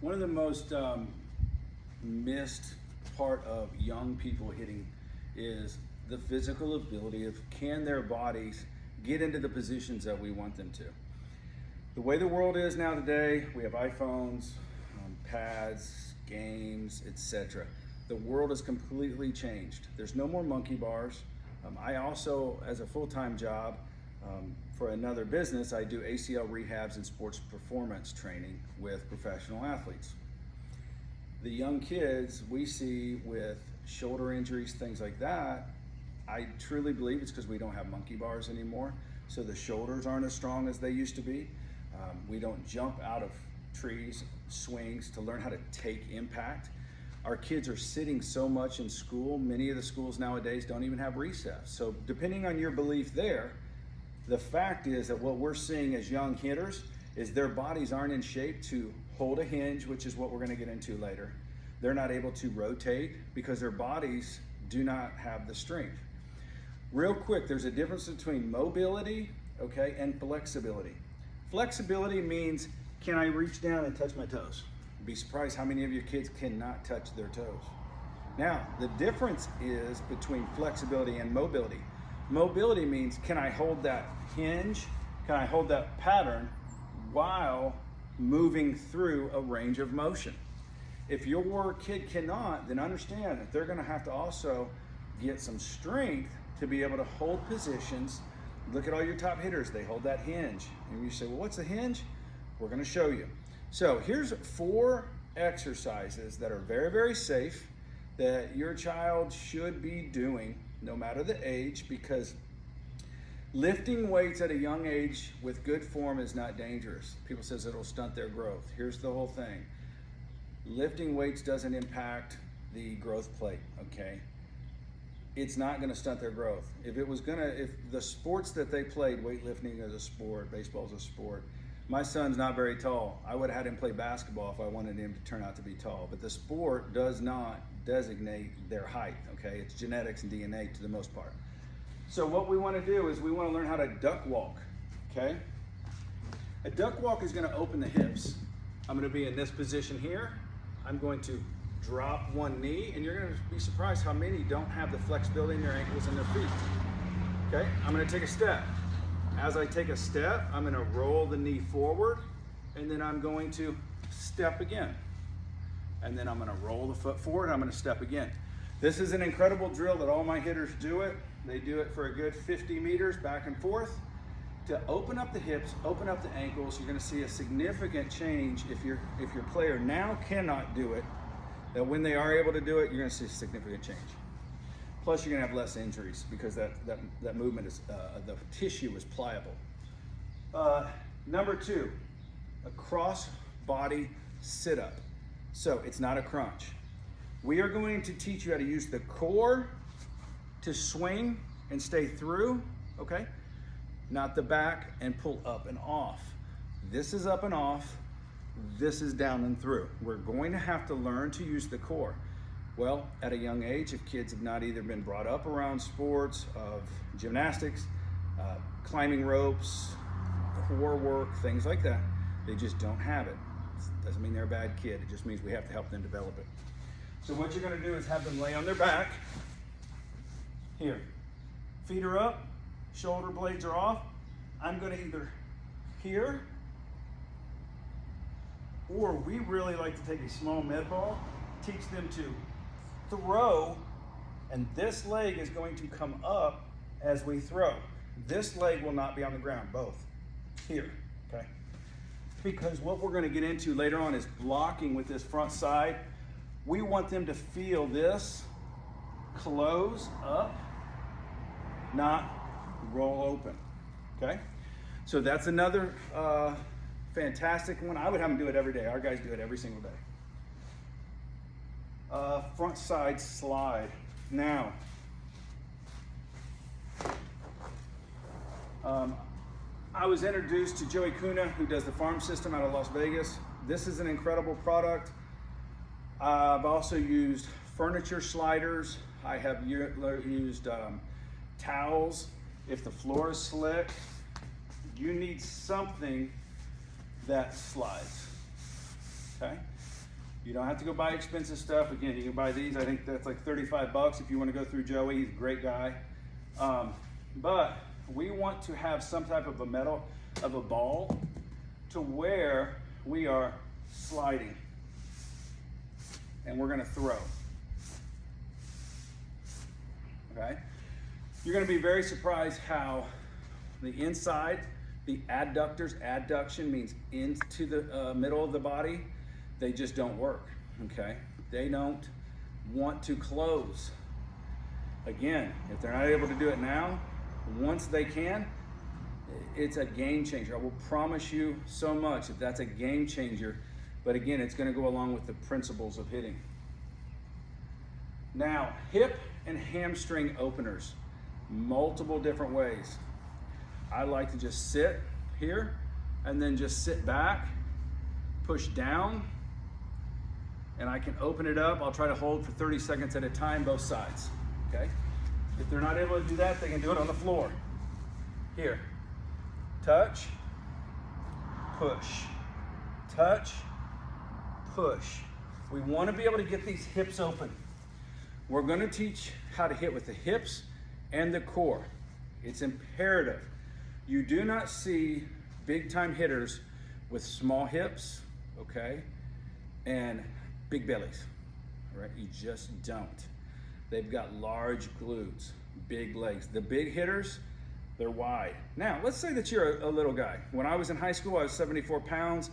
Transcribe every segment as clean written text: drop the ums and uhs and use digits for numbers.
One of the most missed part of young people hitting is the physical ability of can their bodies get into the positions that we want them to. The way the world is now today, we have iPhones, pads, games, etc. The world has completely changed. There's no more monkey bars. I also, as a full-time job for another business, I do ACL rehabs and sports performance training with professional athletes. The young kids we see with shoulder injuries, things like that, I truly believe it's because we don't have monkey bars anymore. So the shoulders aren't as strong as they used to be. We don't jump out of trees, swings to learn how to take impact. Our kids are sitting so much in school. Many of the schools nowadays don't even have recess. So depending on your belief there, the fact is that what we're seeing as young hitters is their bodies aren't in shape to hold a hinge, which is what we're going to get into later. They're not able to rotate because their bodies do not have the strength. Real quick, there's a difference between mobility, okay, and flexibility. Flexibility means, can I reach down and touch my toes? You'd be surprised how many of your kids cannot touch their toes. Now, the difference is between flexibility and mobility. Mobility means, can I hold that hinge? Can I hold that pattern while moving through a range of motion? If your kid cannot, then understand that they're going to have to also get some strength to be able to hold positions. Look at all your top hitters, they hold that hinge. And you say, well, what's a hinge? We're going to show you. So here's 4 exercises that are very, very safe that your child should be doing no matter the age, because lifting weights at a young age with good form is not dangerous. People says it'll stunt their growth. Here's the whole thing. Lifting weights doesn't impact the growth plate, okay? It's not gonna stunt their growth. If the sports that they played, weightlifting is a sport, baseball is a sport. My son's not very tall. I would have had him play basketball if I wanted him to turn out to be tall, but the sport does not designate their height, okay? It's genetics and DNA to the most part. So what we wanna do is we wanna learn how to duck walk, okay? A duck walk is gonna open the hips. I'm gonna be in this position here. I'm going to drop one knee, and you're gonna be surprised how many don't have the flexibility in their ankles and their feet. Okay, I'm gonna take a step. As I take a step, I'm gonna roll the knee forward, and then I'm going to step again. And then I'm gonna roll the foot forward, I'm gonna step again. This is an incredible drill that all my hitters do it. They do it for a good 50 meters back and forth. To open up the hips, open up the ankles, you're gonna see a significant change if your player now cannot do it, that when they are able to do it, you're gonna see a significant change. Plus you're gonna have less injuries because that movement is, the tissue is pliable. Number 2, a cross body sit-up. So it's not a crunch. We are going to teach you how to use the core to swing and stay through, okay? Not the back and pull up and off. This is up and off. This is down and through. We're going to have to learn to use the core. Well, at a young age, if kids have not either been brought up around sports, of gymnastics, climbing ropes, core work, things like that, they just don't have it. Doesn't mean they're a bad kid. It just means we have to help them develop it. So what you're gonna do is have them lay on their back. Here, feet are up, shoulder blades are off. I'm gonna either here, or we really like to take a small med ball, teach them to throw, and this leg is going to come up as we throw. This leg will not be on the ground, both. Here, okay? Because what we're gonna get into later on is blocking with this front side. We want them to feel this close up, not roll open, okay? So that's another fantastic one. I would have them do it every day. Our guys do it every single day. Front side slide. Now, I was introduced to Joey Kuna, who does the farm system out of Las Vegas. This is an incredible product. I've also used furniture sliders. I have used towels. If the floor is slick, you need something that slides. okay? You don't have to go buy expensive stuff. Again, you can buy these. I think that's like 35 bucks if you want to go through Joey. He's a great guy. But we want to have some type of a metal of a ball to where we are sliding and we're going to throw. Okay? You're going to be very surprised how the inside, the adductors, adduction means into the middle of the body, they just don't work, okay? They don't want to close. Again, if they're not able to do it now, once they can, it's a game changer. I will promise you so much that that's a game changer. But again, it's going to go along with the principles of hitting. Now, hip and hamstring openers, multiple different ways. I like to just sit here and then just sit back, push down, and I can open it up. I'll try to hold for 30 seconds at a time, both sides, okay? If they're not able to do that, they can do it on the floor. Here, touch, push, touch, push. We want to be able to get these hips open. We're going to teach how to hit with the hips and the core. It's imperative. You do not see big time hitters with small hips, okay, and big bellies, right? You just don't. They've got large glutes, big legs. The big hitters, they're wide. Now, let's say that you're a little guy. When I was in high school, I was 74 pounds,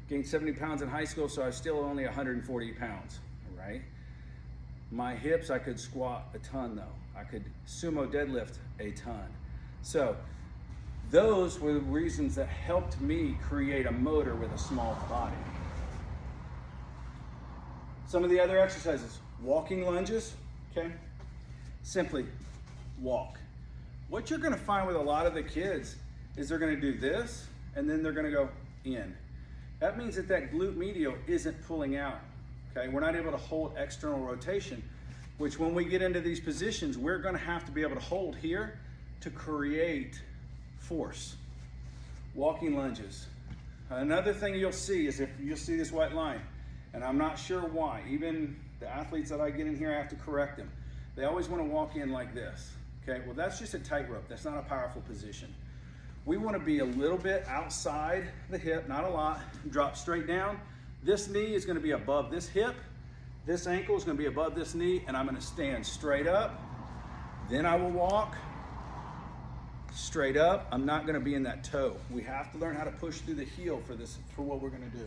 gained 70 pounds in high school, so I was still only 140 pounds, right? My hips, I could squat a ton though. I could sumo deadlift a ton. So those were the reasons that helped me create a motor with a small body. Some of the other exercises, walking lunges, okay? Simply walk. What you're gonna find with a lot of the kids is they're gonna do this and then they're gonna go in. That means that that glute medial isn't pulling out, okay? We're not able to hold external rotation, which when we get into these positions, we're gonna have to be able to hold here to create force. Walking lunges. Another thing you'll see is if you'll see this white line, and I'm not sure why, even the athletes that I get in here, I have to correct them. They always want to walk in like this, okay? Well, that's just a tightrope. That's not a powerful position. We want to be a little bit outside the hip, not a lot, drop straight down. This knee is going to be above this hip. This ankle is going to be above this knee, and I'm going to stand straight up. Then I will walk straight up. I'm not going to be in that toe. We have to learn how to push through the heel for this, for what we're going to do.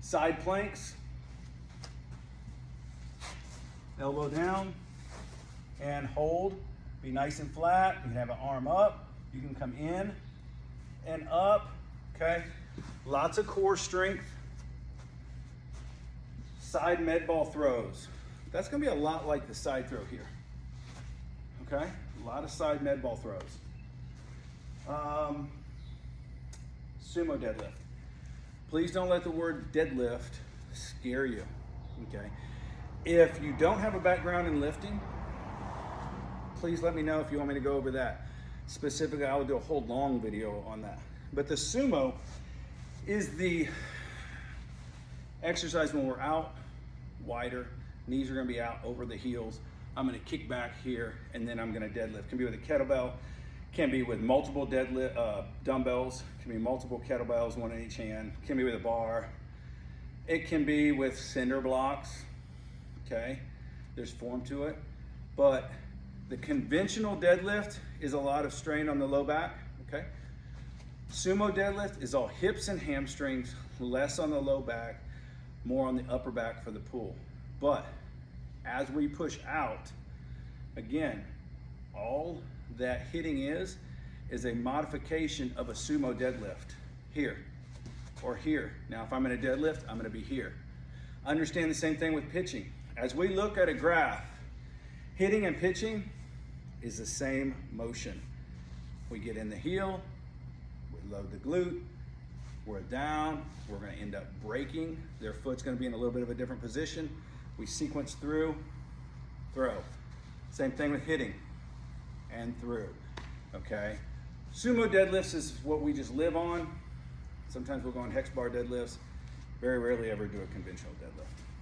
Side planks, elbow down, and hold. Be nice and flat. You can have an arm up. You can come in and up, okay? Lots of core strength. Side med ball throws. That's gonna be a lot like the side throw here, okay? A lot of side med ball throws. Sumo deadlift. Please don't let the word deadlift scare you, okay? If you don't have a background in lifting, please let me know if you want me to go over that. Specifically, I will do a whole long video on that. But the sumo is the exercise when we're out wider, knees are gonna be out over the heels. I'm gonna kick back here, and then I'm gonna deadlift. Can be with a kettlebell, can be with multiple deadlift dumbbells, can be multiple kettlebells, one in each hand, can be with a bar. It can be with cinder blocks, okay? There's form to it, but the conventional deadlift is a lot of strain on the low back, okay? Sumo deadlift is all hips and hamstrings, less on the low back, more on the upper back for the pull. But as we push out, again, all that hitting is a modification of a sumo deadlift. Here or here. Now, if I'm gonna deadlift, I'm gonna be here. Understand the same thing with pitching. As we look at a graph, hitting and pitching is the same motion. We get in the heel, we load the glute, we're down, we're gonna end up breaking. Their foot's gonna be in a little bit of a different position. We sequence through, throw. Same thing with hitting and through, okay? Sumo deadlifts is what we just live on. Sometimes we'll go on hex bar deadlifts. very rarely ever do a conventional deadlift.